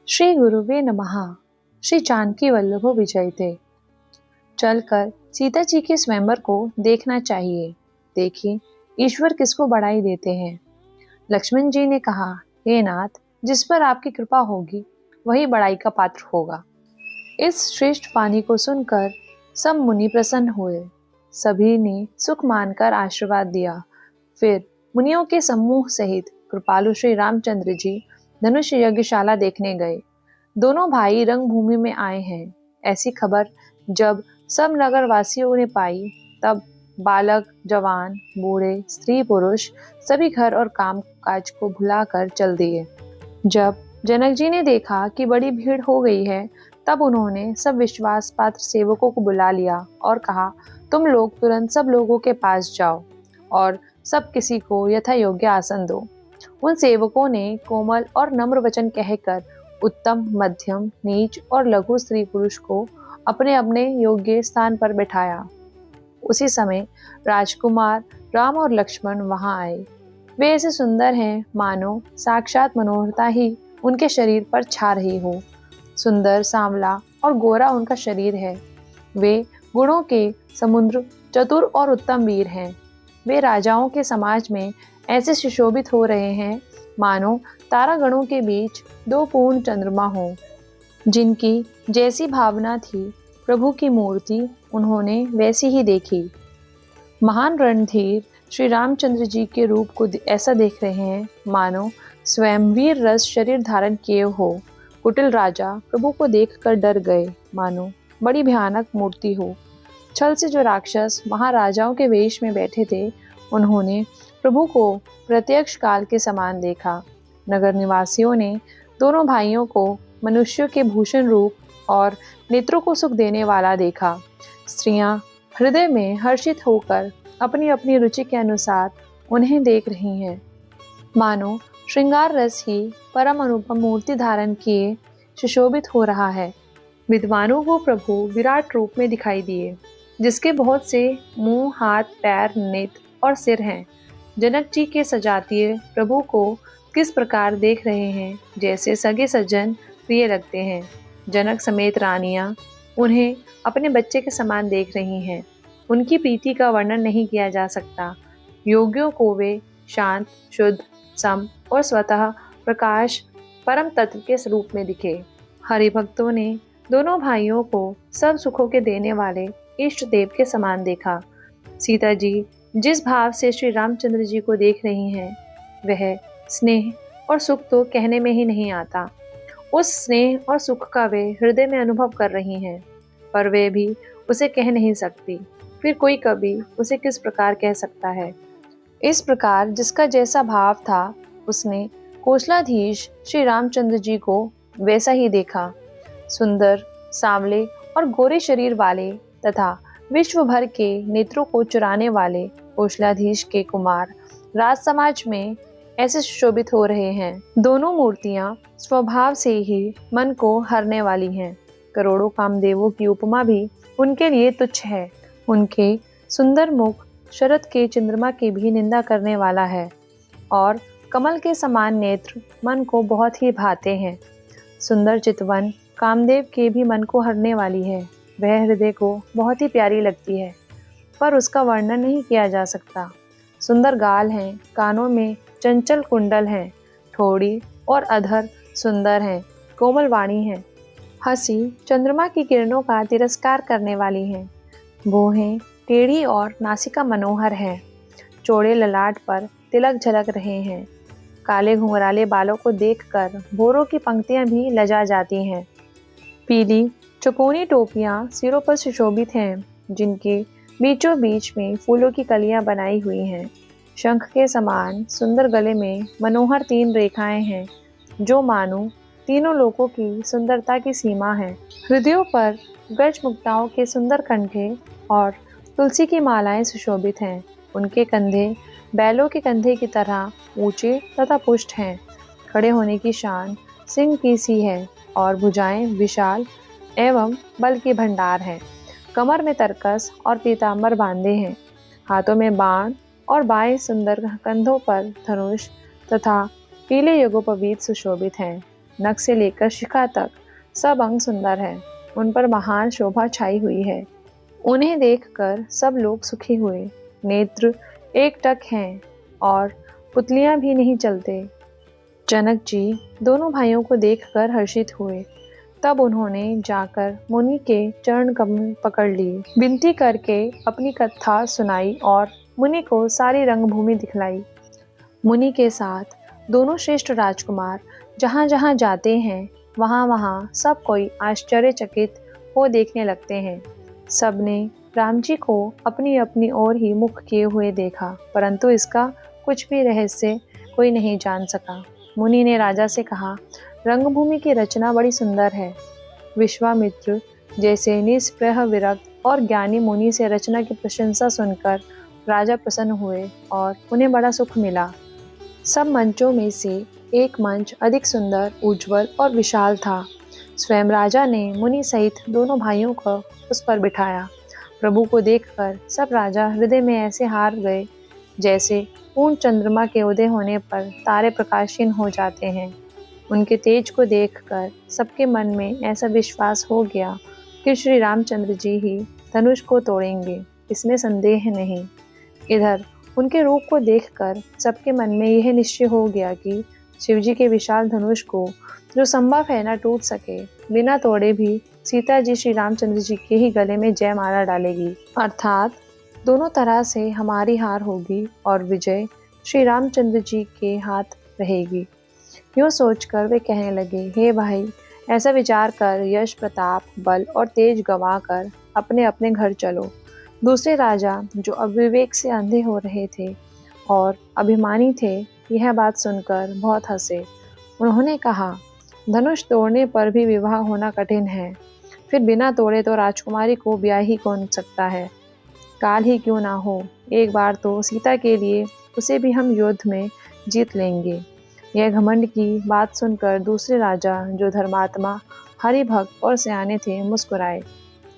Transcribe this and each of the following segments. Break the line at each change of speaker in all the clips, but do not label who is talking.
श्री गुरुवे नमः। श्री जानकी वल्लभो विजयते। चलकर सीता जी के स्वयंवर को देखना चाहिए। देखिए ईश्वर किसको बढ़ाई देते हैं। लक्ष्मण जी ने कहा, हे नाथ, जिस पर आपकी कृपा होगी वही बढ़ाई का पात्र होगा। इस श्रेष्ठ वाणी को सुनकर सब मुनि प्रसन्न हुए। सभी ने सुख मानकर आशीर्वाद दिया। फिर मुनियों के समूह सहित कृपालु श्री रामचंद्र जी धनुष यज्ञशाला देखने गए। दोनों भाई रंगभूमि में आए हैं, ऐसी खबर जब सब नगर वासियों ने पाई, तब बालक, जवान, बूढ़े, स्त्री, पुरुष सभी घर और काम काज को भुलाकर चल दिए। जब जनक जी ने देखा कि बड़ी भीड़ हो गई है, तब उन्होंने सब विश्वास पात्र सेवकों को बुला लिया और कहा, तुम लोग तुरंत सब लोगों के पास जाओ और सब किसी को यथा योग्य आसन दो। उन सेवकों ने कोमल और नम्र वचन कहकर उत्तम, मध्यम, नीच और लघु स्त्री पुरुष को अपने अपने योग्य स्थान पर बैठाया। उसी समय राजकुमार राम और लक्ष्मण वहां आए। वे ऐसे सुंदर हैं मानो साक्षात मनोहरता ही उनके शरीर पर छा रही हो। सुंदर, सांवला और गोरा उनका शरीर है। वे गुणों के समुद्र, चतुर और उत्तम वीर हैं। वे राजाओं के समाज में ऐसे सुशोभित हो रहे हैं मानो तारागणों के बीच दो पूर्ण चंद्रमा हो। जिनकी जैसी भावना थी प्रभु की मूर्ति उन्होंने वैसी ही देखी। महान रणधीर श्री रामचंद्र जी के रूप को ऐसा देख रहे हैं मानो स्वयं वीर रस शरीर धारण किए हो। कुटिल राजा प्रभु को देखकर डर गए मानो बड़ी भयानक मूर्ति हो। छल से जो राक्षस महाराजाओं के वेश में बैठे थे, उन्होंने प्रभु को प्रत्यक्ष काल के समान देखा। नगर निवासियों ने दोनों भाइयों को मनुष्यों के भूषण रूप और नेत्रों को सुख देने वाला देखा। स्त्रियां हृदय में हर्षित होकर अपनी अपनी रुचि के अनुसार उन्हें देख रही हैं। मानो श्रृंगार रस ही परम अनुपम मूर्ति धारण किए सुशोभित हो रहा है। विद्वानों को प्रभु विराट रूप में दिखाई दिए, जिसके बहुत से मुंह, हाथ, पैर, नेत्र और सिर हैं। जनक जी के सजातीय प्रभु को किस प्रकार देख रहे हैं, जैसे सगे सज्जन प्रिय लगते हैं। जनक समेत रानियां उन्हें अपने बच्चे के समान देख रही हैं। उनकी प्रीति का वर्णन नहीं किया जा सकता। योगियों को वे शांत, शुद्ध, सम और स्वतः प्रकाश परम तत्व के स्वरूप में दिखे। हरि भक्तों ने दोनों भाइयों को सब सुखों के देने वाले इष्ट देव के समान देखा। सीता जी जिस भाव से श्री रामचंद्र जी को देख रही हैं, वह स्नेह और सुख तो कहने में ही नहीं आता। उस स्नेह और सुख का वे हृदय में अनुभव कर रही हैं, पर वे भी उसे कह नहीं सकती। फिर कोई कभी उसे किस प्रकार कह सकता है। इस प्रकार जिसका जैसा भाव था, उसने कौशलाधीश श्री रामचंद्र जी को वैसा ही देखा। सुंदर, सांवले और गोरे शरीर वाले तथा विश्व भर के नेत्रों को चुराने वाले कौशलाधीश के कुमार राज समाज में ऐसे सुशोभित हो रहे हैं। दोनों मूर्तियां स्वभाव से ही मन को हरने वाली हैं। करोड़ों कामदेवों की उपमा भी उनके लिए तुच्छ है। उनके सुंदर मुख शरद के चंद्रमा की भी निंदा करने वाला है और कमल के समान नेत्र मन को बहुत ही भाते हैं। सुंदर चितवन कामदेव के भी मन को हरने वाली है। वह हृदय को बहुत ही प्यारी लगती है, पर उसका वर्णन नहीं किया जा सकता। सुंदर गाल हैं, कानों में चंचल कुंडल हैं, ठोड़ी और अधर सुंदर हैं, कोमल वाणी है। हंसी चंद्रमा की किरणों का तिरस्कार करने वाली है। भौहें टेढ़ी और नासिका मनोहर है। चौड़े ललाट पर तिलक झलक रहे हैं। काले घुंघराले बालों को देखकर भौरों की पंक्तियां भी लजा जाती हैं। पीली चौकोनी टोपियां सिरों पर सुशोभित हैं, जिनके बीचों बीच में फूलों की कलियां बनाई हुई हैं। शंख के समान सुंदर गले में मनोहर 3 रेखाएं हैं, जो मानो तीनों लोकों की सुंदरता की सीमा है। हृदयों पर गज मुक्ताओं के सुंदर कंठे और तुलसी की मालाएं सुशोभित हैं। उनके कंधे बैलों के कंधे की तरह ऊंचे तथा पुष्ट हैं। खड़े होने की शान सिंह की सी है और भुजाएं विशाल एवं बल के भंडार हैं। कमर में तरकस और पीतांबर बांधे हैं। हाथों में बाण और बाएं सुंदर कंधों पर धनुष तथा पीले यज्ञोपवीत सुशोभित हैं। नख से लेकर शिखा तक सब अंग सुंदर है। उन पर महान शोभा छाई हुई है। उन्हें देखकर सब लोग सुखी हुए। नेत्र एकटक हैं और पुतलियां भी नहीं चलते। जनक जी दोनों भाइयों को देखकर हर्षित हुए। तब उन्होंने जाकर मुनि के चरण कमल पकड़ लिए, विनती करके अपनी कथा सुनाई और मुनि को सारी रंगभूमि दिखलाई। मुनि के साथ दोनों श्रेष्ठ राजकुमार जहाँ जहाँ जाते हैं वहाँ वहाँ सब कोई आश्चर्यचकित हो देखने लगते हैं। सबने राम जी को अपनी अपनी ओर ही मुख किए हुए देखा, परंतु इसका कुछ भी रहस्य कोई नहीं जान सका। मुनि ने राजा से कहा, रंगभूमि की रचना बड़ी सुंदर है। विश्वामित्र जैसे निष्प्रह विरक्त और ज्ञानी मुनि से रचना की प्रशंसा सुनकर राजा प्रसन्न हुए और उन्हें बड़ा सुख मिला। सब मंचों में से एक मंच अधिक सुंदर, उज्जवल और विशाल था। स्वयं राजा ने मुनि सहित दोनों भाइयों को उस पर बिठाया। प्रभु को देखकर सब राजा हृदय में ऐसे हार गए जैसे पूर्ण चंद्रमा के उदय होने पर तारे प्रकाशहीन हो जाते हैं। उनके तेज को देखकर सबके मन में ऐसा विश्वास हो गया कि श्री रामचंद्र जी ही धनुष को तोड़ेंगे, इसमें संदेह नहीं। इधर उनके रूप को देखकर सबके मन में यह निश्चय हो गया कि शिवजी के विशाल धनुष को जो संभव है न टूट सके, बिना तोड़े भी सीता जी श्री रामचंद्र जी के ही गले में जयमाला डालेगी, अर्थात दोनों तरह से हमारी हार होगी और विजय श्री रामचंद्र जी के हाथ रहेगी। यूँ सोचकर वे कहने लगे, हे भाई, ऐसा विचार कर यश, प्रताप, बल और तेज गवा कर अपने अपने घर चलो। दूसरे राजा जो अविवेक से अंधे हो रहे थे और अभिमानी थे, यह बात सुनकर बहुत हंसे। उन्होंने कहा, धनुष तोड़ने पर भी विवाह होना कठिन है, फिर बिना तोड़े तो राजकुमारी को ब्याह ही कौन सकता है। काल ही क्यों ना हो, एक बार तो सीता के लिए उसे भी हम युद्ध में जीत लेंगे। यह घमंड की बात सुनकर दूसरे राजा जो धर्मात्मा, हरिभक्त और सयाने थे, मुस्कुराए।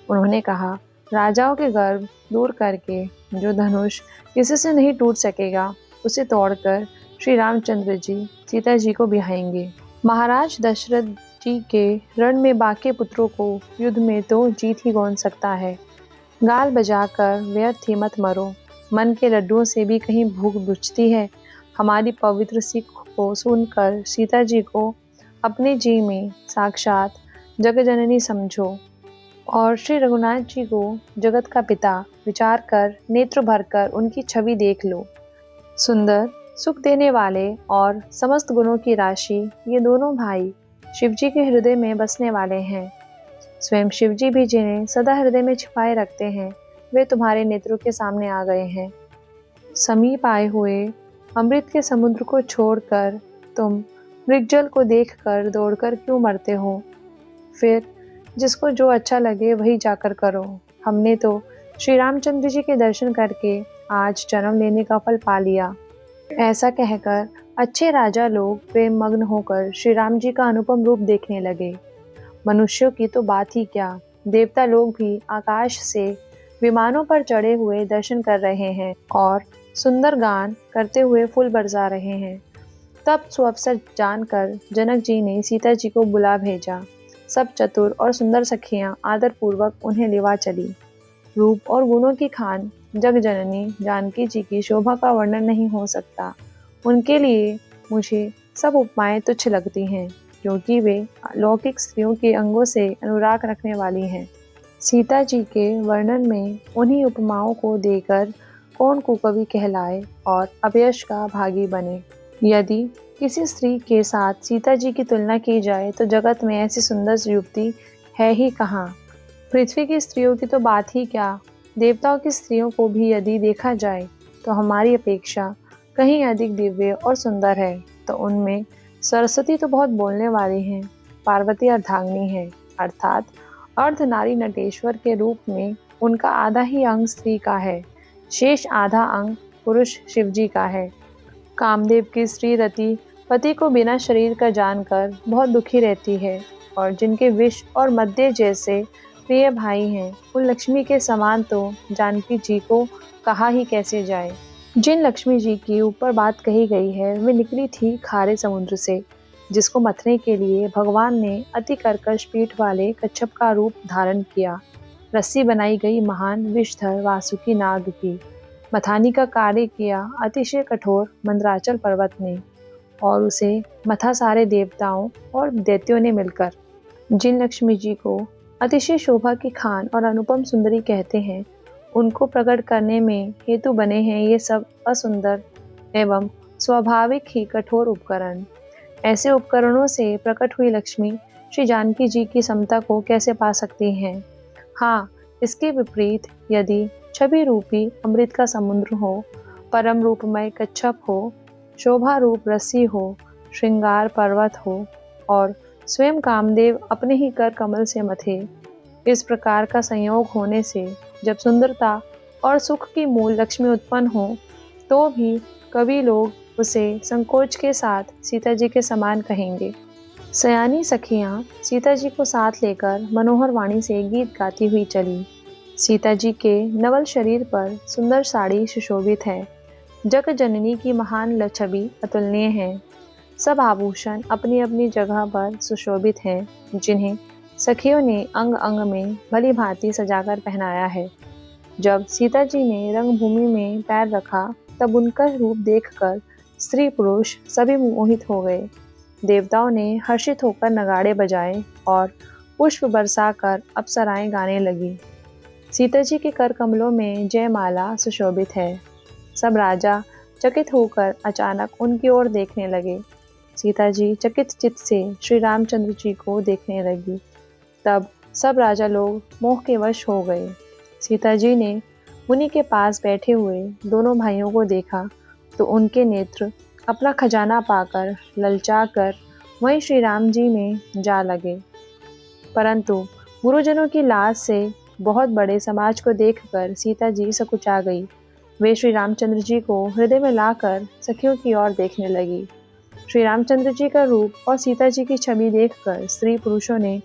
उन्होंने कहा, राजाओं के गर्व दूर करके जो धनुष किसी से नहीं टूट सकेगा, उसे तोड़कर श्री रामचंद्र जी सीता जी को ब्याहेंगे। महाराज दशरथ जी के रण में बाकी पुत्रों को युद्ध में तो जीत ही कौन सकता है। गाल बजाकर व्यर्थ ही मत मरो, मन के लड्डुओं से भी कहीं भूख बुझती है। हमारी पवित्र सिख को सुनकर सीता जी को अपने जी में साक्षात जगजननी समझो और श्री रघुनाथ जी को जगत का पिता विचार कर नेत्र भरकर उनकी छवि देख लो। सुंदर, सुख देने वाले और समस्त गुणों की राशि ये दोनों भाई शिवजी के हृदय में बसने वाले हैं। स्वयं शिवजी भी जिन्हें सदा हृदय में छिपाए रखते हैं, वे तुम्हारे नेत्रों के सामने आ गए हैं। समीप आए हुए अमृत के समुद्र को छोड़कर तुम मृगजल को देखकर दौड़कर क्यों मरते हो। फिर जिसको जो अच्छा लगे वही जाकर करो। हमने तो श्री रामचंद्र जी के दर्शन करके आज जन्म लेने का फल पा लिया। ऐसा कहकर अच्छे राजा लोग प्रेम मग्न होकर श्री राम जी का अनुपम रूप देखने लगे। मनुष्यों की तो बात ही क्या, देवता लोग भी आकाश से विमानों पर चढ़े हुए दर्शन कर रहे हैं और सुंदर गान करते हुए फूल बरसा रहे हैं। तब सुअवसर जानकर जनक जी ने सीता जी को बुला भेजा। सब चतुर और सुंदर सखियां आदर पूर्वक उन्हें लिवा चली। रूप और गुणों की खान जग जननी जानकी जी की शोभा का वर्णन नहीं हो सकता। उनके लिए मुझे सब उपमाएं तुच्छ लगती हैं, क्योंकि वे लौकिक स्त्रियों के अंगों से अनुराग रखने वाली हैं। सीता जी के वर्णन में उन्हीं उपमाओं को देकर कौन कुकवि कहलाए और अपयश का भागी बने। यदि किसी स्त्री के साथ सीता जी की तुलना की जाए तो जगत में ऐसी सुंदर युवती है ही कहाँ। पृथ्वी की स्त्रियों की तो बात ही क्या, देवताओं की स्त्रियों को भी यदि देखा जाए तो हमारी अपेक्षा कहीं अधिक दिव्य और सुंदर है। तो उनमें सरस्वती तो बहुत बोलने वाली हैं, पार्वती अर्धांगिनी है, अर्थात अर्ध नारी नटेश्वर के रूप में उनका आधा ही अंग स्त्री का है, शेष आधा अंग पुरुष शिवजी का है। कामदेव की स्त्री रति पति को बिना शरीर का जानकर बहुत दुखी रहती है और जिनके विष और मद्य जैसे प्रिय भाई हैं, उन लक्ष्मी के समान तो जानकी जी को कहा ही कैसे जाए। जिन लक्ष्मी जी की ऊपर बात कही गई है वे निकली थी खारे समुद्र से। जिसको मथने के लिए भगवान ने अति कर्कश पीठ वाले कच्छप का रूप धारण किया। रस्सी बनाई गई महान विषधर वासुकी नाग की। मथानी का कार्य किया अतिशय कठोर मंदराचल पर्वत ने, और उसे मथा सारे देवताओं और दैत्यों ने मिलकर। जिन लक्ष्मी जी को अतिशय शोभा की खान और अनुपम सुंदरी कहते हैं, उनको प्रकट करने में हेतु बने हैं ये सब असुंदर एवं स्वाभाविक ही कठोर उपकरण। ऐसे उपकरणों से प्रकट हुई लक्ष्मी श्री जानकी जी की समता को कैसे पा सकती हैं? हाँ, इसके विपरीत यदि छवि रूपी अमृत का समुद्र हो, परम रूपमय कच्छप हो, शोभा रूप रस्सी हो, श्रृंगार पर्वत हो और स्वयं कामदेव अपने ही कर कमल से मथे, इस प्रकार का संयोग होने से जब सुंदरता और सुख की मूल लक्ष्मी उत्पन्न हो, तो भी कवि लोग उसे संकोच के साथ सीता जी के समान कहेंगे। सयानी सखियां सीता जी को साथ लेकर मनोहर वाणी से गीत गाती हुई चली। सीता जी के नवल शरीर पर सुंदर साड़ी सुशोभित है। जग जननी की महान छवि अतुलनीय है। सब आभूषण अपनी अपनी जगह पर सुशोभित हैं, जिन्हें सखियों ने अंग अंग में भली भांति सजाकर पहनाया है। जब सीता जी ने रंगभूमि में पैर रखा, तब उनका रूप देखकर स्त्री पुरुष सभी मोहित हो गए। देवताओं ने हर्षित होकर नगाड़े बजाए और पुष्प बरसाकर अप्सराएं गाने लगी। सीता जी के कर कमलों में जयमाला सुशोभित है। सब राजा चकित होकर अचानक उनकी ओर देखने लगे। सीता जी चकित चित्त से श्री रामचंद्र जी को देखने लगी। तब सब राजा लोग मोह के वश हो गए। सीता जी ने मुनि के पास बैठे हुए दोनों भाइयों को देखा तो उनके नेत्र अपना खजाना पाकर ललचाकर वहीं श्री राम जी में जा लगे। परंतु गुरुजनों की लाज से बहुत बड़े समाज को देखकर सीता जी सकुचा गई। वे श्री रामचंद्र जी को हृदय में लाकर सखियों की ओर देखने लगी। श्री रामचंद्र जी का रूप और सीता जी की छवि देखकर स्त्री पुरुषों ने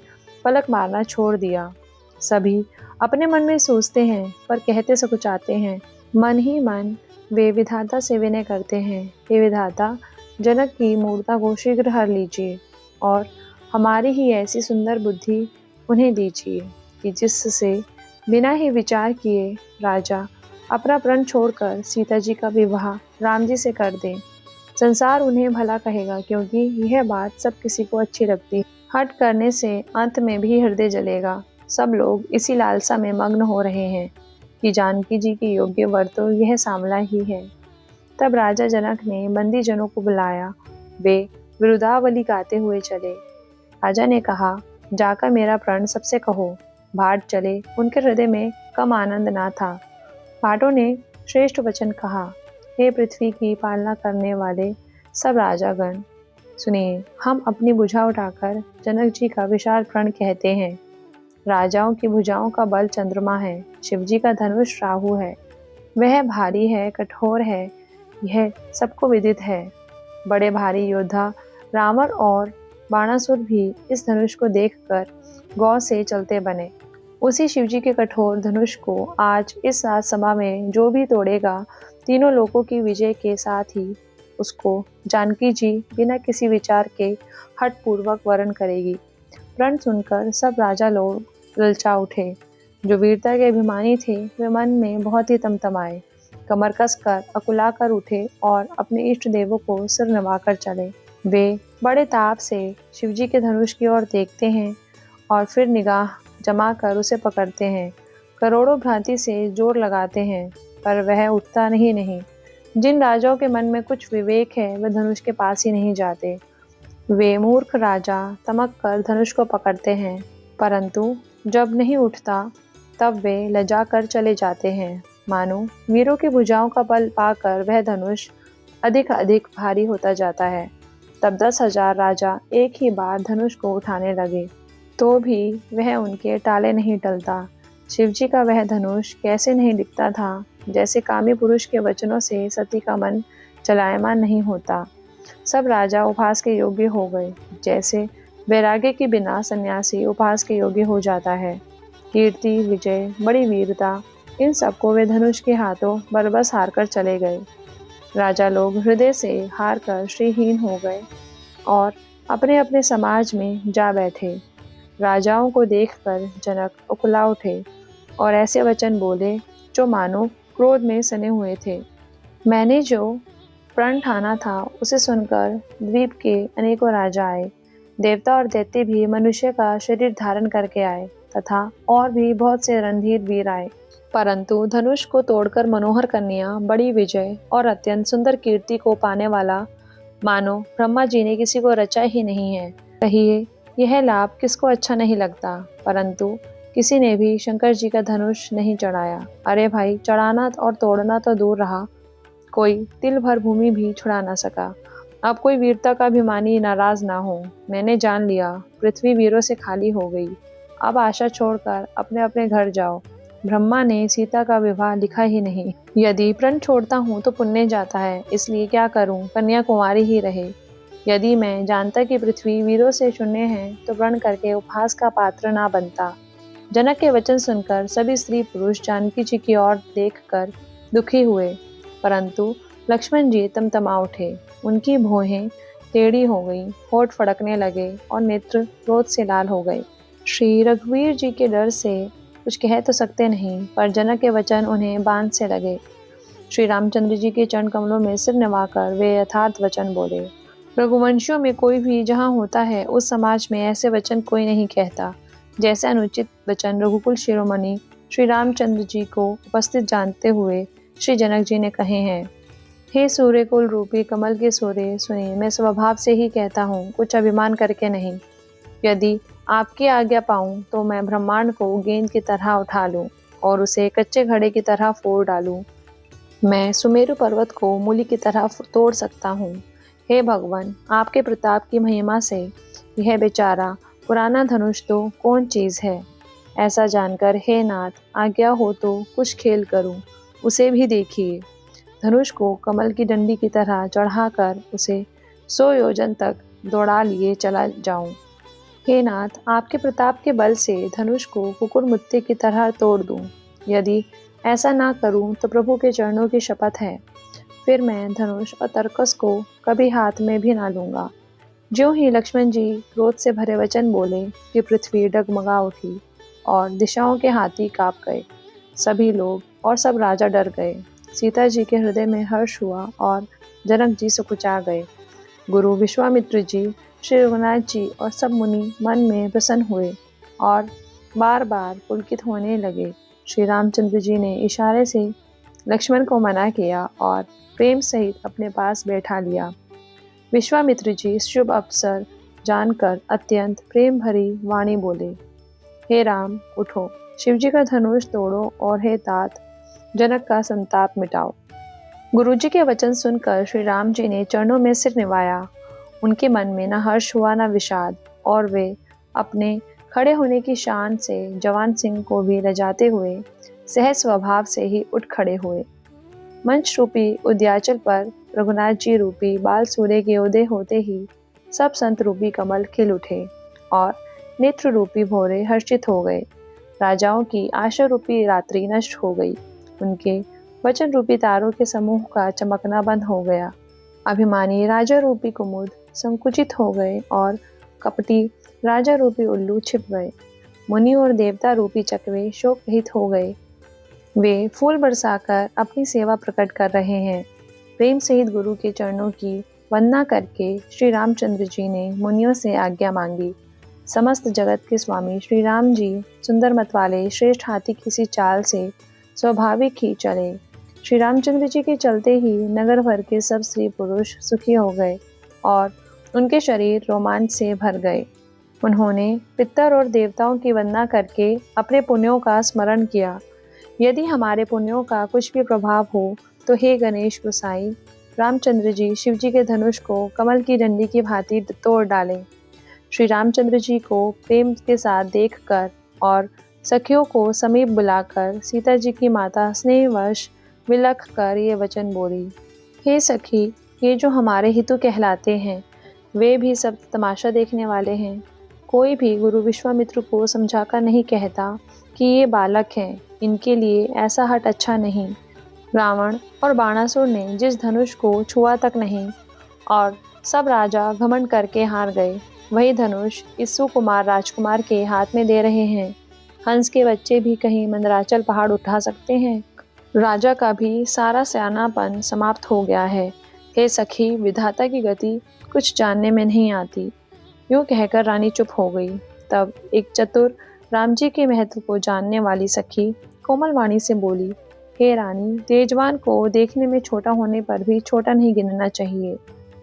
पलक मारना छोड़ दिया। सभी अपने मन में सोचते हैं पर कहते सकुचाते हैं। मन ही मन वे विधाता से विनय करते हैं, हे विधाता, जनक की मूर्ता को शीघ्र हर लीजिए और हमारी ही ऐसी सुंदर बुद्धि उन्हें दीजिए कि जिससे बिना ही विचार किए राजा अपना प्रण छोड़कर सीता जी का विवाह राम जी से कर दें। संसार उन्हें भला कहेगा, क्योंकि यह बात सब किसी को अच्छी लगती है। हट करने से अंत में भी हृदय जलेगा। सब लोग इसी लालसा में मग्न हो रहे हैं कि जानकी जी की योग्य वर तो यह सांवला ही है। तब राजा जनक ने बंदी जनों को बुलाया। वे विरुदावली गाते हुए चले। राजा ने कहा, जाकर मेरा प्रण सबसे कहो। भाट चले, उनके हृदय में कम आनंद ना था। भाटों ने श्रेष्ठ वचन कहा, हे पृथ्वी की पालना करने वाले सब राजागण, सुनिए, हम अपनी भुजा उठाकर जनक जी का विशाल प्रण कहते हैं। राजाओं की भुजाओं का बल चंद्रमा है, शिवजी का धनुष राहु है। वह भारी है, कठोर है, यह सबको विदित है। बड़े भारी योद्धा रावण और बाणासुर भी इस धनुष को देखकर गौ से चलते बने। उसी शिवजी के कठोर धनुष को आज इस सभा में जो भी तोड़ेगा, तीनों लोकों की विजय के साथ ही उसको जानकी जी बिना किसी विचार के हठ पूर्वक वरण करेगी। प्रण सुनकर सब राजा लोग ललचा उठे। जो वीरता के अभिमानी थे वे मन में बहुत ही तमतमाए, कमर कसकर अकुला कर उठे और अपने इष्ट देवों को सिर नवाकर चले। वे बड़े ताप से शिवजी के धनुष की ओर देखते हैं और फिर निगाह जमा कर उसे पकड़ते हैं। करोड़ों भ्रांति से जोर लगाते हैं, पर वह उठता नहीं। जिन राजाओं के मन में कुछ विवेक है वे धनुष के पास ही नहीं जाते। वे मूर्ख राजा तमक कर धनुष को पकड़ते हैं, परंतु जब नहीं उठता तब वे लजा कर चले जाते हैं। मानो वीरों की भुजाओं का बल पाकर वह धनुष अधिक भारी होता जाता है। तब 10,000 राजा एक ही बार धनुष को उठाने लगे, तो भी वह उनके टाले नहीं टलता। शिवजी का वह धनुष कैसे नहीं दिखता था, जैसे कामी पुरुष के वचनों से सती का मन चलायमान नहीं होता। सब राजा उपहास के योग्य हो गए, जैसे वैराग्य के बिना सन्यासी उपहास के योग्य हो जाता है। कीर्ति, विजय, बड़ी वीरता, इन सबको वे धनुष के हाथों बरबस हार कर चले गए। राजा लोग हृदय से हार कर श्रीहीन हो गए और अपने अपने समाज में जा बैठे। राजाओं को देखकर जनक उकला उठे और ऐसे वचन बोले जो मानो क्रोध में सने हुए थे। मैंने जो प्रण ठाना था उसे सुनकर द्वीप के अनेकों राजा आए। देवता और दैत्य भी मनुष्य का शरीर धारण करके आए तथा और भी बहुत से रणधीर वीर आए। परंतु धनुष को तोड़कर मनोहर कन्या, बड़ी विजय और अत्यंत सुंदर कीर्ति को पाने वाला मानो ब्रह्मा जी ने किसी को रचा ही नहीं है। कहिए यह लाभ किसको अच्छा नहीं लगता, परंतु किसी ने भी शंकर जी का धनुष नहीं चढ़ाया। अरे भाई, चढ़ाना और तोड़ना तो दूर रहा, कोई तिल भर भूमि भी छुड़ा ना सका। अब कोई वीरता का अभिमानी नाराज ना हो। मैंने जान लिया पृथ्वी वीरों से खाली हो गई। अब आशा छोड़कर अपने अपने घर जाओ। ब्रह्मा ने सीता का विवाह लिखा ही नहीं। यदि प्रण छोड़ता हूँ तो पुण्य जाता है, इसलिए क्या करूँ, कन्याकुमारी ही रहे। यदि मैं जानता कि पृथ्वी वीरों से शून्य है तो प्रण करके उपहास का पात्र ना बनता। जनक के वचन सुनकर सभी स्त्री पुरुष जानकी जी की ओर देखकर दुखी हुए, परंतु लक्ष्मण जी तमतमा उठे। उनकी भौहें टेढ़ी हो गईं, होठ फड़कने लगे और नेत्र क्रोध से लाल हो गए। श्री रघुवीर जी के डर से कुछ कह तो सकते नहीं, पर जनक के वचन उन्हें बांध से लगे। श्री रामचंद्र जी के चरण कमलों में सिर निवाकर वे यथार्थ वचन बोले। रघुवंशियों में कोई भी जहाँ होता है उस समाज में ऐसे वचन कोई नहीं कहता, जैसे अनुचित वचन रघुकुल शिरोमणि श्री रामचंद्र जी को उपस्थित जानते हुए श्री जनक जी ने कहे हैं। हे सूर्य कुल रूपी कमल के सूर्य, सुनिए, मैं स्वभाव से ही कहता हूँ, कुछ अभिमान करके नहीं। यदि आपकी आज्ञा पाऊं तो मैं ब्रह्मांड को गेंद की तरह उठा लूं और उसे कच्चे घड़े की तरह फोड़ डालूं। मैं सुमेरु पर्वत को मूली की तरह तोड़ सकता हूँ। हे भगवान, आपके प्रताप की महिमा से यह बेचारा पुराना धनुष तो कौन चीज है। ऐसा जानकर हे नाथ, आज्ञा हो तो कुछ खेल करूं, उसे भी देखिए। धनुष को कमल की डंडी की तरह चढ़ाकर उसे 100 योजन तक दौड़ा लिए चला जाऊं। हे नाथ, आपके प्रताप के बल से धनुष को कुकुर मुत्ते की तरह तोड़ दूं। यदि ऐसा ना करूं तो प्रभु के चरणों की शपथ है, फिर मैं धनुष और तरकस को कभी हाथ में भी ना लूंगा। ज्यों ही लक्ष्मण जी क्रोध से भरे वचन बोले कि पृथ्वी डगमगा उठी और दिशाओं के हाथी कांप गए। सभी लोग और सब राजा डर गए। सीता जी के हृदय में हर्ष हुआ और जनक जी सुकुचा गए। गुरु विश्वामित्र जी, श्री रघुनाथ जी और सब मुनि मन में प्रसन्न हुए और बार बार पुलकित होने लगे। श्री रामचंद्र जी ने इशारे से लक्ष्मण को मना किया और प्रेम सहित अपने पास बैठा लिया। विश्वामित्र जी शुभ अवसर जानकर अत्यंत प्रेम भरी वाणी बोले। हे राम, उठो, शिवजी का धनुष तोड़ो और हे तात, जनक का संताप मिटाओ। गुरुजी के वचन सुनकर श्री राम जी ने चरणों में सिर निवाया। उनके मन में न हर्ष हुआ न विषाद, और वे अपने खड़े होने की शान से जवान सिंह को भी लजाते हुए सहज स्वभाव से ही उठ खड़े हुए। मंच रूपी उद्याचल पर रघुनाथ जी रूपी बाल सूर्य के उदय होते ही सब संत रूपी कमल खिल उठे और नेत्र रूपी भोरे हर्षित हो गए। राजाओं की आशा रूपी रात्रि नष्ट हो गई। उनके वचन रूपी तारों के समूह का चमकना बंद हो गया। अभिमानी राजा रूपी कुमुद संकुचित हो गए और कपटी राजा रूपी उल्लू छिप गए। मुनि और देवता रूपी चकवे शोक रहित हो गए। वे फूल बरसाकर अपनी सेवा प्रकट कर रहे हैं। प्रेम सहित गुरु के चरणों की वंदना करके श्री रामचंद्र जी ने मुनियों से आज्ञा मांगी। समस्त जगत के स्वामी श्री राम जी सुंदर मत वाले श्रेष्ठ हाथी किसी चाल से स्वाभाविक ही चले। श्री रामचंद्र जी के चलते ही नगर भर के सब स्त्री पुरुष सुखी हो गए और उनके शरीर रोमांच से भर गए। उन्होंने पितर और देवताओं की वंदना करके अपने पुण्यों का स्मरण किया। यदि हमारे पुण्यों का कुछ भी प्रभाव हो तो हे गणेश गोसाई, रामचंद्र जी शिवजी के धनुष को कमल की डंडी की भांति तोड़ डालें। श्री रामचंद्र जी को प्रेम के साथ देखकर और सखियों को समीप बुलाकर सीता जी की माता स्नेहवश विलख कर ये वचन बोली। हे सखी, ये जो हमारे हितु कहलाते हैं वे भी सब तमाशा देखने वाले हैं। कोई भी गुरु विश्वामित्र को समझाकर नहीं कहता कि ये बालक हैं, इनके लिए ऐसा हट अच्छा नहीं। रावण और बाणासुर ने जिस धनुष को छुआ तक नहीं और सब राजा घमंड करके हार गए। वही धनुष इस सुकुमार राजकुमार के हाथ में दे रहे हैं। हंस के बच्चे भी कहीं मंदराचल पहाड़ उठा सकते हैं। राजा का भी सारा सयानापन समाप्त हो गया है। हे सखी, विधाता की गति कुछ जानने में नहीं आती। यूं कहकर रानी चुप हो गई। तब एक चतुर राम जी के महत्व को जानने वाली सखी कोमल वाणी से बोली, हे रानी, तेजवान को देखने में छोटा होने पर भी छोटा नहीं गिनना चाहिए।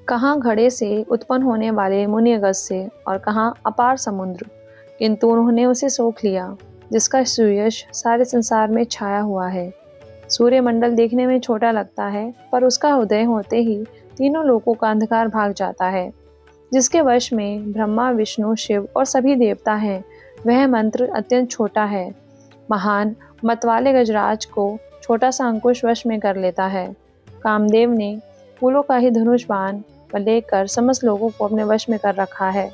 कहाँ घड़े से उत्पन्न होने वाले मुनि अगस्त्य और कहाँ अपार समुद्र, किंतु उन्होंने उसे सोख लिया जिसका सुयश सारे संसार में छाया हुआ है। सूर्यमंडल देखने में छोटा लगता है, पर उसका उदय होते ही तीनों लोकों का अंधकार भाग जाता है। जिसके वश में ब्रह्मा, विष्णु, शिव और सभी देवता हैं, वह मंत्र अत्यंत छोटा है। महान मतवाले गजराज को छोटा सा अंकुश वश में कर लेता है। कामदेव ने फूलों का ही धनुष बाण लेकर समस्त लोगों को अपने वश में कर रखा है।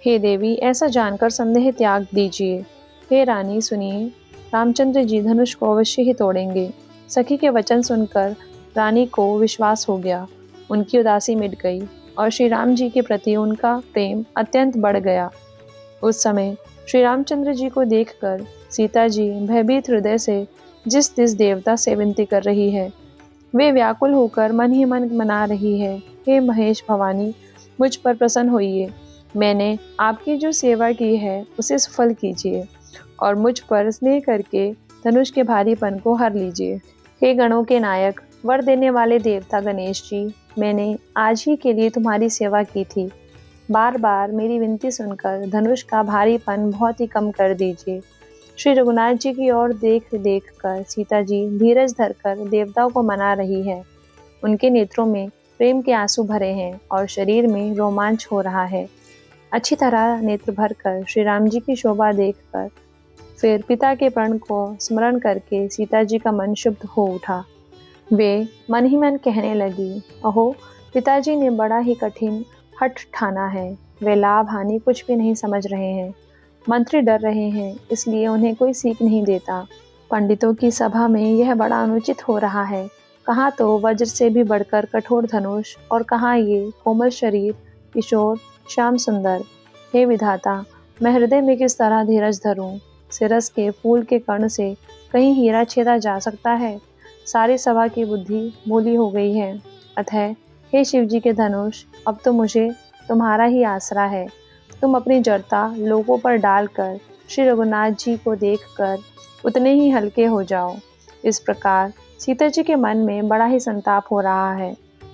हे देवी, ऐसा जानकर संदेह त्याग दीजिए। हे रानी, सुनिए, रामचंद्र जी धनुष को अवश्य ही तोड़ेंगे। सखी के वचन सुनकर रानी को विश्वास हो गया। उनकी उदासी मिट गई और श्री राम जी के प्रति उनका प्रेम अत्यंत बढ़ गया। उस समय श्री रामचंद्र जी को देखकर सीता जी भयभीत हृदय से जिस देवता से विनती कर रही है, वे व्याकुल होकर मन ही मन मना रही है, हे महेश भवानी, मुझ पर प्रसन्न होइए। मैंने आपकी जो सेवा की है उसे सफल कीजिए और मुझ पर स्नेह करके धनुष के भारीपन को हर लीजिए। हे गणों के नायक, वर देने वाले देवता गणेश जी, मैंने आज ही के लिए तुम्हारी सेवा की थी। बार बार मेरी विनती सुनकर धनुष का भारीपन बहुत ही कम कर दीजिए। श्री रघुनाथ जी की ओर देख देख कर सीता जी धीरज धरकर देवताओं को मना रही है। उनके नेत्रों में प्रेम के आंसू भरे हैं और शरीर में रोमांच हो रहा है। अच्छी तरह नेत्र भरकर श्री राम जी की शोभा देखकर फिर पिता के प्रण को स्मरण करके सीता जी का मन शुद्ध हो उठा। वे मन ही मन कहने लगी, अहो, पिताजी ने बड़ा ही कठिन हठ ठाना है। वे लाभ हानि कुछ भी नहीं समझ रहे हैं। मंत्री डर रहे हैं, इसलिए उन्हें कोई सीख नहीं देता। पंडितों की सभा में यह बड़ा अनुचित हो रहा है। कहाँ तो वज्र से भी बढ़कर कठोर धनुष और कहाँ ये कोमल शरीर, किशोर, श्याम सुंदर। हे विधाता, मैं हृदय में किस तरह धीरज धरूं? सिरस के फूल के कण से कहीं हीरा छेदा जा सकता है? सारी सभा की बुद्धि मूली हो गई है। अतः हे शिव जी के धनुष, अब तो मुझे तुम्हारा ही आसरा है। तुम अपनी जड़ता लोगों पर डालकर श्री रघुनाथ जी को देखकर उतने ही हल्के हो जाओ। इस प्रकार सीता जी के मन में बड़ा ही संताप हो रहा है।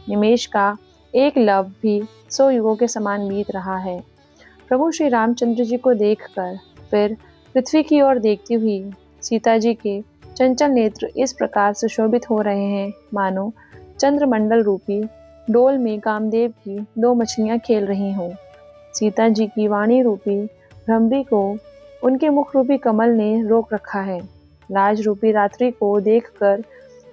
निमेष का एक लव भी 100 युगों के समान बीत रहा है। प्रभु श्री रामचंद्र जी को देखकर फिर पृथ्वी की ओर देखती हुई सीता जी के चंचल नेत्र इस प्रकार सुशोभित हो रहे हैं, मानो चंद्रमंडल रूपी डोल में कामदेव की 2 मछलियां खेल रही हों। सीता जी की वाणी रूपी भ्रमरी को उनके मुख रूपी कमल ने रोक रखा है। राज रूपी रात्रि को देखकर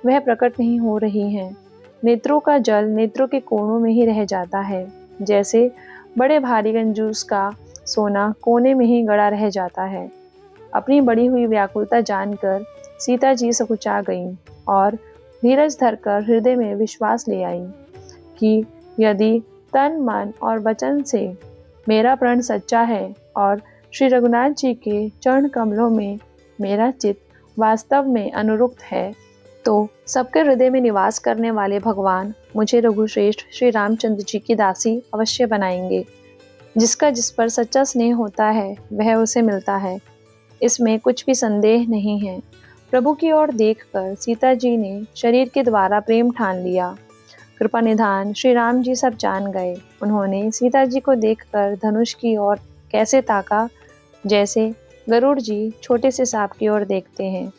वह प्रकट नहीं हो रही हैं। नेत्रों का जल नेत्रों के कोनों में ही रह जाता है, जैसे बड़े भारी कंजूस का सोना कोने में ही गड़ा रह जाता है। अपनी बढ़ी हुई व्याकुलता जानकर सीता जी सकुचा गईं और धीरज धरकर हृदय में विश्वास ले आई कि यदि तन, मन और वचन से मेरा प्रण सच्चा है और श्री रघुनाथ जी के चरण कमलों में मेरा चित्त वास्तव में अनुरुक्त है, तो सबके हृदय में निवास करने वाले भगवान मुझे रघुश्रेष्ठ श्री रामचंद्र जी की दासी अवश्य बनाएंगे। जिसका जिस पर सच्चा स्नेह होता है वह उसे मिलता है, इसमें कुछ भी संदेह नहीं है। प्रभु की ओर देखकर सीता जी ने शरीर के द्वारा प्रेम ठान लिया। कृपा निधान श्री राम जी सब जान गए। उन्होंने सीता जी को देखकर धनुष की ओर कैसे ताका, जैसे गरुड़ जी छोटे से सांप की ओर देखते हैं।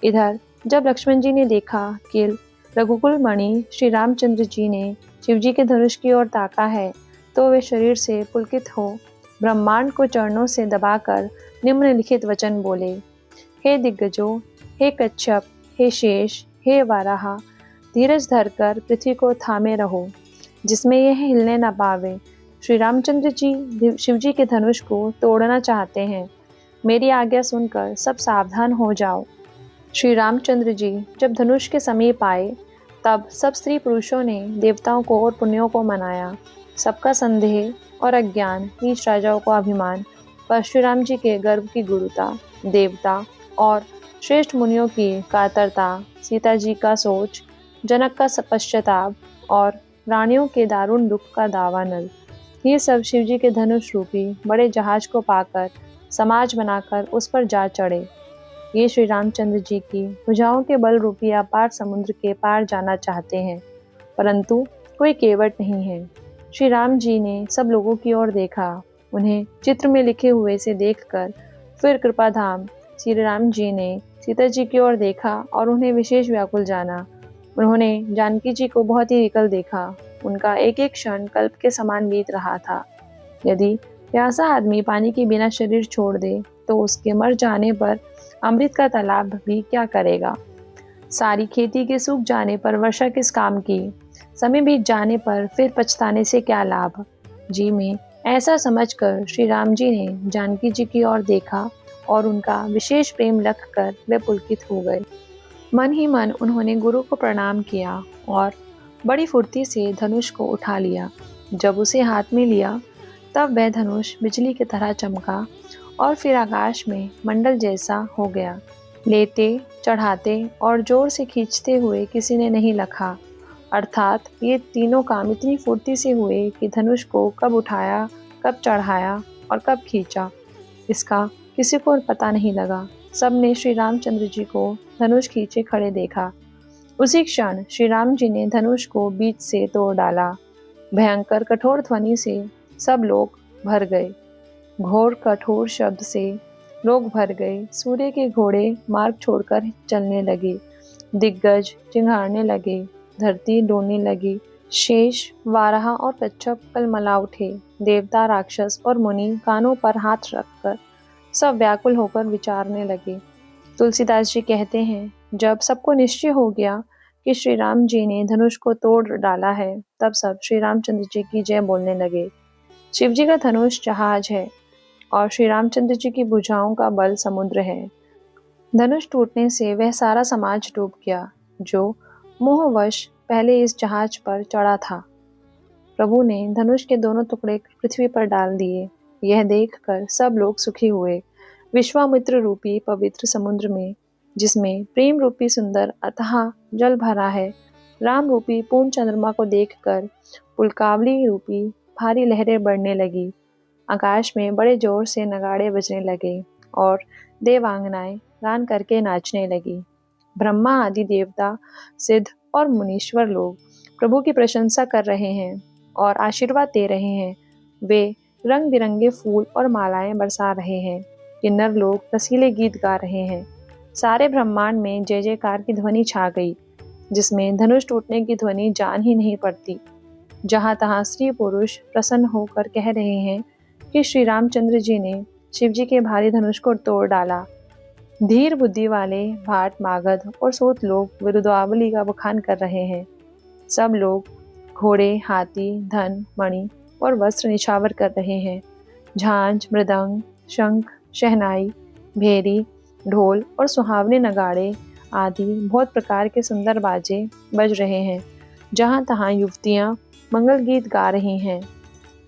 इधर जब लक्ष्मण जी ने देखा कि रघुकुल मणि श्री रामचंद्र जी ने शिव जी के धनुष की ओर ताका है, तो वे शरीर से पुलकित हो ब्रह्मांड को चरणों से दबाकर निम्नलिखित वचन बोले, हे दिग्गजों, हे कच्छप, हे शेष, हे वाराह, धीरज धरकर पृथ्वी को थामे रहो, जिसमें यह हिलने न पावे। श्री रामचंद्र जी शिव जी के धनुष को तोड़ना चाहते हैं। मेरी आज्ञा सुनकर सब सावधान हो जाओ। श्री रामचंद्र जी जब धनुष के समीप आए, तब सब स्त्री पुरुषों ने देवताओं को और पुण्यों को मनाया। सबका संदेह और अज्ञान, नीच राजाओं का अभिमान, परशुराम जी के गर्भ की गुरुता, देवता और श्रेष्ठ मुनियों की कातरता, सीता जी का सोच, जनक का पश्चाताप और रानियों के दारुण दुख का दावानल, ये सब शिवजी के धनुष रूपी बड़े जहाज को पाकर समाज बनाकर उस पर जा चढ़े। ये श्री रामचंद्र जी की भुजाओं के बल रूपी अपार समुद्र के पार जाना चाहते हैं, परंतु कोई केवट नहीं है। श्री राम जी ने सब लोगों की ओर देखा, उन्हें चित्र में लिखे हुए से देखकर फिर कृपाधाम श्री राम जी ने सीता जी की ओर देखा और उन्हें विशेष व्याकुल जाना। उन्होंने जानकी जी को बहुत ही विकल देखा। उनका एक एक क्षण कल्प के समान बीत रहा था। यदि प्यासा आदमी पानी के बिना शरीर छोड़ दे तो उसके मर जाने पर अमृत का तालाब भी क्या करेगा। सारी खेती के सूख जाने पर वर्षा किस काम की, समय बीत जाने पर फिर पछताने से क्या लाभ। जी में ऐसा समझकर श्री राम जी ने जानकी जी की ओर देखा और उनका विशेष प्रेम लखकर वे पुलकित हो गए। मन ही मन उन्होंने गुरु को प्रणाम किया और बड़ी फुर्ती से धनुष को उठा लिया। जब उसे हाथ में लिया तब वह धनुष बिजली की तरह चमका और फिर आकाश में मंडल जैसा हो गया। लेते, चढ़ाते और जोर से खींचते हुए किसी ने नहीं लखा, अर्थात ये तीनों काम इतनी फुर्ती से हुए कि धनुष को कब उठाया, कब चढ़ाया और कब खींचा, इसका किसी को पता नहीं लगा। सबने श्री रामचंद्र जी को धनुष खींचे खड़े देखा। उसी क्षण श्री राम जी ने धनुष को बीच से तोड़ डाला। भयंकर कठोर ध्वनि से सब लोग भर गए। घोर कठोर शब्द से लोग भर गए। सूर्य के घोड़े मार्ग छोड़कर चलने लगे। दिग्गज चिंघाड़ने लगे। धरती डोलने लगी। शेष, वाराह और कच्छप कलमला उठे। देवता, राक्षस और मुनि कानों पर हाथ रखकर सब व्याकुल होकर विचारने लगे। तुलसीदास जी कहते हैं, जब सबको निश्चय हो गया कि श्री राम जी ने धनुष को तोड़ डाला है, तब सब श्री रामचंद्र जी की जय बोलने लगे। शिव जी का धनुष जहाज है और श्री रामचंद्र जी की भुजाओं का बल समुद्र है। धनुष टूटने से वह सारा समाज डूब गया जो मोहवश पहले इस जहाज पर चढ़ा था। प्रभु ने धनुष के दोनों टुकड़े पृथ्वी पर डाल दिए। यह देखकर सब लोग सुखी हुए। विश्वामित्र रूपी पवित्र समुद्र में, जिसमें प्रेम रूपी सुंदर अथाह जल भरा है, राम रूपी पूर्ण चंद्रमा को देखकर पुलकावली रूपी भारी लहरें बढ़ने लगी। आकाश में बड़े जोर से नगाड़े बजने लगे और देवांगनाएं गान करके नाचने लगी। ब्रह्मा आदि देवता, सिद्ध और मुनीश्वर लोग प्रभु की प्रशंसा कर रहे हैं और आशीर्वाद दे रहे हैं। वे रंग बिरंगे फूल और मालाएं बरसा रहे हैं। किन्नर लोग रसीले गीत गा रहे हैं। सारे ब्रह्मांड में जय जयकार की ध्वनि छा गई, जिसमें धनुष टूटने की ध्वनि जान ही नहीं पड़ती। जहाँ तहाँ स्त्री पुरुष प्रसन्न होकर कह रहे हैं कि श्री रामचंद्र जी ने शिव जी के भारी धनुष को तोड़ डाला। धीर बुद्धि वाले भाट, मागध और सूत लोग विरुद्धावली का बखान कर रहे हैं। सब लोग घोड़े, हाथी, धन, मणि और वस्त्र निछावर कर रहे हैं। झांझ, मृदंग, शंख, शहनाई, भेरी, ढोल और सुहावने नगाड़े आदि बहुत प्रकार के सुंदर बाजे बज रहे हैं। जहाँ तहाँ युवतियाँ मंगल गीत गा रही हैं।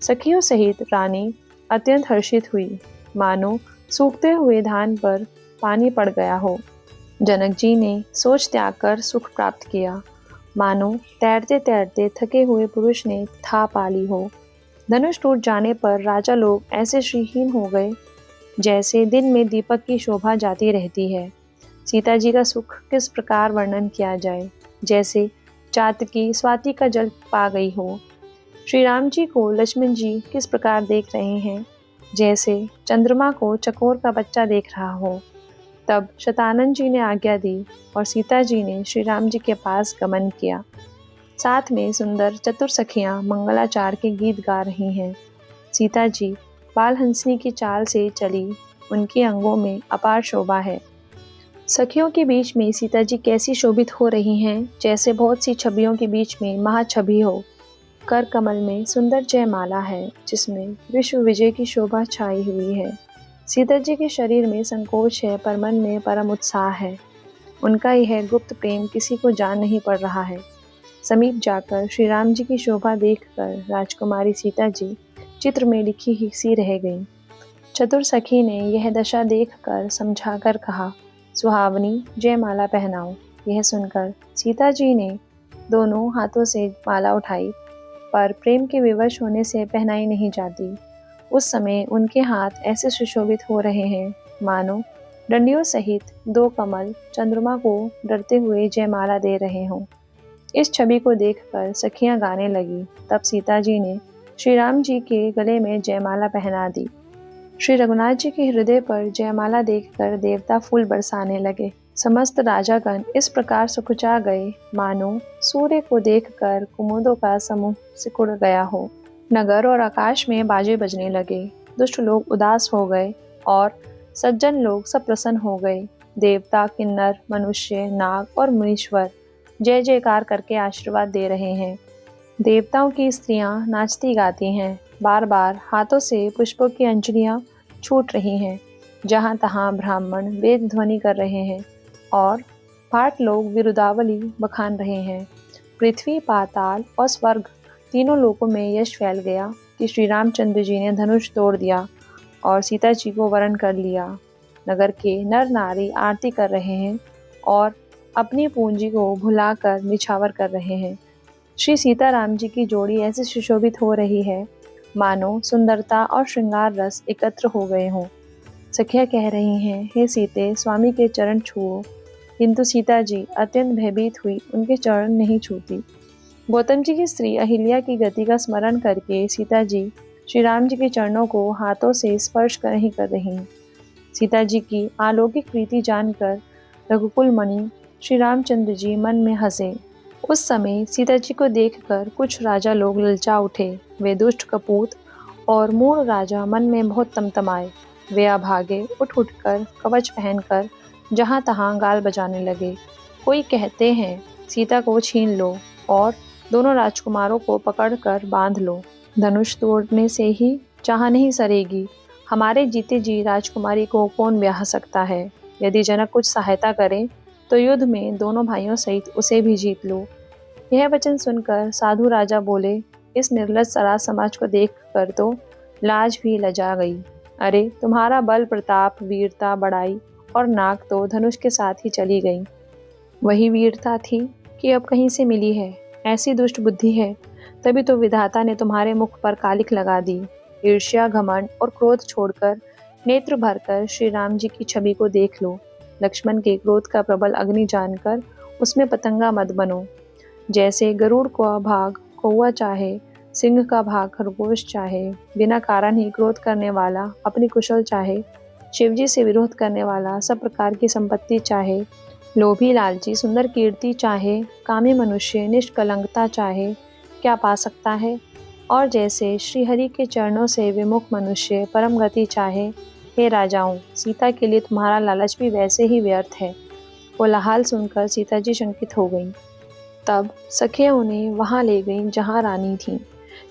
सखियों सहित रानी अत्यंत हर्षित हुई, मानो सूखते हुए धान पर पानी पड़ गया हो। जनक जी ने सोच त्याग कर सुख प्राप्त किया, मानो तैरते तैरते थके हुए पुरुष ने था पा ली हो। धनुष टूट जाने पर राजा लोग ऐसे श्रीहीन हो गए जैसे दिन में दीपक की शोभा जाती रहती है। सीता जी का सुख किस प्रकार वर्णन किया जाए, जैसे चातकी स्वाति का जल पा गई हो। श्री राम जी को लक्ष्मण जी किस प्रकार देख रहे हैं, जैसे चंद्रमा को चकोर का बच्चा देख रहा हो। तब शतानंद जी ने आज्ञा दी और सीता जी ने श्री राम जी के पास गमन किया। साथ में सुंदर चतुर सखियां मंगलाचार के गीत गा रही हैं। सीता जी बाल हंसनी की चाल से चली, उनके अंगों में अपार शोभा है। सखियों के बीच में सीता जी कैसी शोभित हो रही हैं, जैसे बहुत सी छवियों के बीच में महाछवि हो। कर कमल में सुंदर जयमाला है, जिसमें विश्व विजय की शोभा छाई हुई है। सीता जी के शरीर में संकोच है, पर मन में परम उत्साह है। उनका यह गुप्त प्रेम किसी को जान नहीं पड़ रहा है। समीप जाकर श्री राम जी की शोभा देखकर राजकुमारी सीता जी चित्र में लिखी ही सी रह गईं। चतुर सखी ने यह दशा देखकर समझाकर कहा, सुहावनी जयमाला पहनाओ। यह सुनकर सीता जी ने दोनों हाथों से माला उठाई, पर प्रेम के विवश होने से पहनाई नहीं जाती। उस समय उनके हाथ ऐसे सुशोभित हो रहे हैं मानो डंडियों सहित दो कमल चंद्रमा को डरते हुए जयमाला दे रहे हों। इस छवि को देखकर सखियां गाने लगी। तब सीता जी ने श्री राम जी के गले में जयमाला पहना दी। श्री रघुनाथ जी के हृदय पर जयमाला देखकर देवता फूल बरसाने लगे। समस्त राजागण इस प्रकार सुकुचा गए मानो सूर्य को देखकर कुमुदों का समूह सिकुड़ गया हो। नगर और आकाश में बाजे बजने लगे। दुष्ट लोग उदास हो गए और सज्जन लोग सब प्रसन्न हो गए। देवता, किन्नर, मनुष्य, नाग और मुनीश्वर जय जयकार करके आशीर्वाद दे रहे हैं। देवताओं की स्त्रियां नाचती गाती हैं। बार बार हाथों से पुष्पों की अंजलियां छूट रही हैं। जहां तहां ब्राह्मण वेद ध्वनि कर रहे हैं और पाठ लोग विरुदावली बखान रहे हैं। पृथ्वी, पाताल और स्वर्ग तीनों लोकों में यश फैल गया कि श्री रामचंद्र जी ने धनुष तोड़ दिया और सीता जी को वरण कर लिया। नगर के नर नारी आरती कर रहे हैं और अपनी पूंजी को भुलाकर निछावर कर रहे हैं। श्री सीताराम जी की जोड़ी ऐसे सुशोभित हो रही है मानो सुंदरता और श्रृंगार रस एकत्र हो गए हों। सखियां कह रही हैं, हे सीते, स्वामी के चरण छुओ। किंतु सीता जी अत्यंत भयभीत हुई उनके चरण नहीं छूती। गौतम जी की स्त्री अहिल्या की गति का स्मरण करके सीता जी श्री राम जी के चरणों को हाथों से स्पर्श नहीं कर रही। सीता जी की अलौकिक प्रीति जानकर रघुकुल मणि श्री रामचंद्र जी मन में हंसे। उस समय सीता जी को देखकर कुछ राजा लोग ललचा उठे। वे दुष्ट कपूत और मूढ़ राजा मन में बहुत तमतमाए। वे अभागे उठ उठकर कवच पहनकर जहां तहां गाल बजाने लगे। कोई कहते हैं, सीता को छीन लो और दोनों राजकुमारों को पकड़कर बांध लो। धनुष तोड़ने से ही चाह नहीं सरेगी। हमारे जीते जी राजकुमारी को कौन ब्याह सकता है। यदि जनक कुछ सहायता करे तो युद्ध में दोनों भाइयों सहित उसे भी जीत लो। यह वचन सुनकर साधु राजा बोले, इस निर्लज सराज समाज को देखकर तो लाज भी लजा गई। अरे तुम्हारा बल, प्रताप, वीरता, बड़ाई और नाक तो धनुष के साथ ही चली गई। वही वीरता थी कि अब कहीं से मिली है। ऐसी दुष्ट बुद्धि है, तभी तो विधाता ने तुम्हारे मुख पर कालिख लगा दी। ईर्ष्या, घमंड और क्रोध छोड़कर नेत्र भरकर श्री राम जी की छवि को देख लो। लक्ष्मण के क्रोध का प्रबल अग्नि जानकर उसमें पतंगा मत बनो। जैसे गरुड़ का भाग कौवा चाहे, सिंह का भाग खरगोश चाहे, बिना कारण ही क्रोध करने वाला अपनी कुशल चाहे, शिवजी से विरोध करने वाला सब प्रकार की संपत्ति चाहे, लोभी लालची सुंदर कीर्ति चाहे, कामी मनुष्य निष्कलंकता चाहे, क्या पा सकता है। और जैसे श्रीहरि के चरणों से विमुख मनुष्य परम गति चाहे, हे राजाओं, सीता के लिए तुम्हारा लालच भी वैसे ही व्यर्थ है। कोलाहल सुनकर सीता जी शंकित हो गईं। तब सखियां उन्हें वहां ले गईं जहां रानी थीं।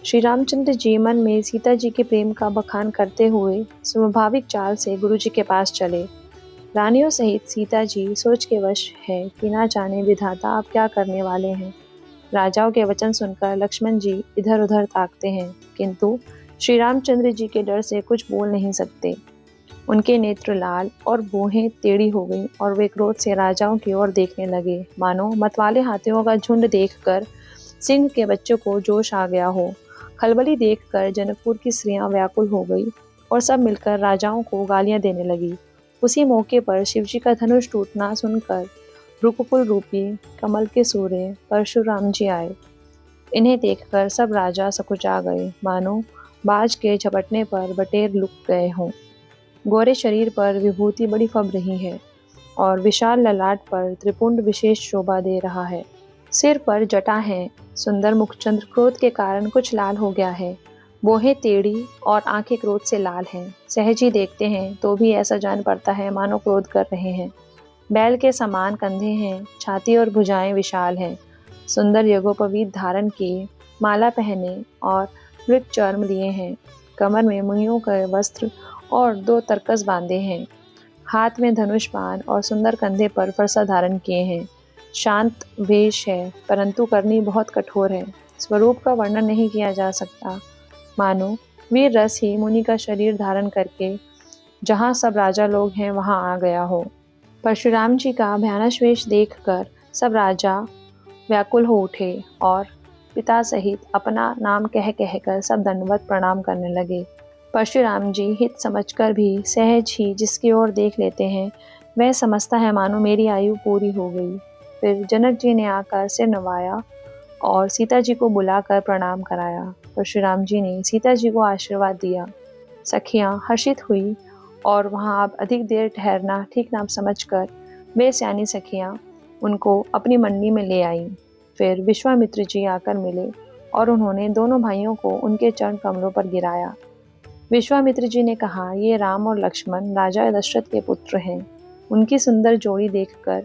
श्री रामचंद्र जी मन में सीता जी के प्रेम का बखान करते हुए स्वाभाविक चाल से गुरु जी के पास चले। रानियों सहित सीता जी सोच के वश है कि ना जाने विधाता अब क्या करने वाले हैं। राजाओं के वचन सुनकर लक्ष्मण जी इधर उधर ताकते हैं, किंतु श्री रामचंद्र जी के डर से कुछ बोल नहीं सकते। उनके नेत्र लाल और भौहें टेढ़ी हो गईं और वे क्रोध से राजाओं की ओर देखने लगे मानो मतवाले हाथियों का झुंड देखकर सिंह के बच्चों को जोश आ गया हो। खलबली देखकर जनकपुर की स्त्रियां व्याकुल हो गई और सब मिलकर राजाओं को गालियां देने लगी। उसी मौके पर शिवजी का धनुष टूटना सुनकर रुकुकुल रूपी कमल के सूर्य परशुराम जी आए। इन्हें देखकर सब राजा सकुचा गए मानो बाज के झपटने पर बटेर लुक गए हों। गोरे शरीर पर विभूति बड़ी फब रही है और विशाल ललाट पर त्रिपुंड विशेष शोभा दे रहा है। सिर पर जटा है। सुंदर मुखचंद्र क्रोध के कारण कुछ लाल हो गया है। बोहें टेढ़ी और आंखें क्रोध से लाल हैं। सहज ही देखते हैं तो भी ऐसा जान पड़ता है मानो क्रोध कर रहे हैं। बैल के समान कंधे हैं, छाती और भुजाएं विशाल हैं। सुंदर यज्ञोपवीत धारण किए, माला पहने और मृग चर्म लिए हैं। कमर में मुनियों के वस्त्र और 2 तरकस बांधे हैं। हाथ में धनुष बाण और सुंदर कंधे पर फरसा धारण किए हैं। शांत वेश है, परंतु करनी बहुत कठोर है। स्वरूप का वर्णन नहीं किया जा सकता, मानो वीर रस ही मुनि का शरीर धारण करके जहाँ सब राजा लोग हैं वहाँ आ गया हो। परशुराम जी का भयानक वेश देखकर सब राजा व्याकुल हो उठे और पिता सहित अपना नाम कह कहकर सब दंडवत प्रणाम करने लगे। परशुराम जी हित समझकर भी सहज ही जिसकी ओर देख लेते हैं, वह समझता है मानो मेरी आयु पूरी हो गई। फिर जनक जी ने आकर सिर नवाया और सीता जी को बुलाकर प्रणाम कराया। परशुराम जी ने सीता जी को आशीर्वाद दिया। सखियां हर्षित हुई और वहां अब अधिक देर ठहरना ठीक ना समझकर वे सयानी सखियां उनको अपनी मंडी में ले आईं। फिर विश्वामित्र जी आकर मिले और उन्होंने दोनों भाइयों को उनके चरण कमलों पर गिराया। विश्वामित्र जी ने कहा, ये राम और लक्ष्मण राजा दशरथ के पुत्र हैं। उनकी सुंदर जोड़ी देखकर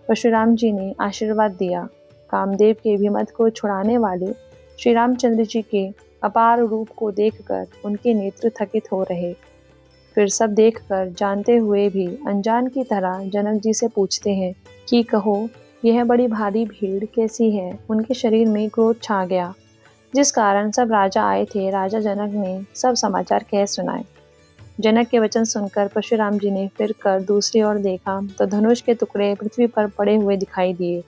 परशुराम जी ने आशीर्वाद दिया। कामदेव के अभिमत को छुड़ाने वाले श्री रामचंद्र जी के अपार रूप को देखकर उनके नेत्र थकित हो रहे। फिर सब देखकर जानते हुए भी अनजान की तरह जनक जी से पूछते हैं कि कहो, यह बड़ी भारी भीड़ कैसी है। उनके शरीर में क्रोध छा गया, जिस कारण सब राजा आए थे। राजा जनक ने सब समाचार कह सुनाए। जनक के वचन सुनकर परशुराम जी ने फिर कर दूसरी ओर देखा तो धनुष के टुकड़े पृथ्वी पर पड़े हुए दिखाई दिए।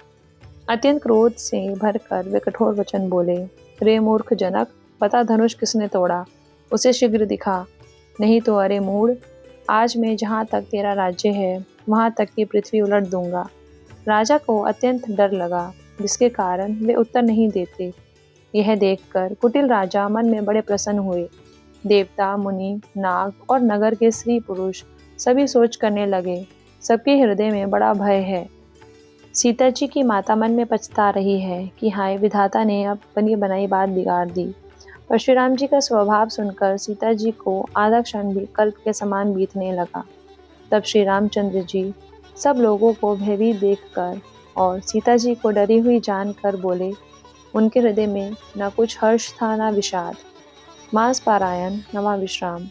अत्यंत क्रोध से भरकर वे कठोर वचन बोले, रे मूर्ख जनक, बता धनुष किसने तोड़ा, उसे शीघ्र दिखा, नहीं तो अरे मूढ़, आज मैं जहाँ तक तेरा राज्य है वहाँ तक की पृथ्वी उलट दूंगा। राजा को अत्यंत डर लगा, जिसके कारण वे उत्तर नहीं देते। यह देखकर कुटिल राजा मन में बड़े प्रसन्न हुए। देवता, मुनि, नाग और नगर के स्त्री पुरुष सभी सोच करने लगे, सबके हृदय में बड़ा भय है। सीता जी की माता मन में पछता रही है कि हाय, विधाता ने अब बनी बनाई बात बिगाड़ दी। परशुराम जी का स्वभाव सुनकर सीता जी को आधा क्षण भी कल्प के समान बीतने लगा। तब श्री रामचंद्र जी सब लोगों को भयभीत देखकर और सीता जी को डरी हुई जानकर बोले, उनके हृदय में न कुछ हर्ष था न विषाद। मास पारायण नवा विश्राम।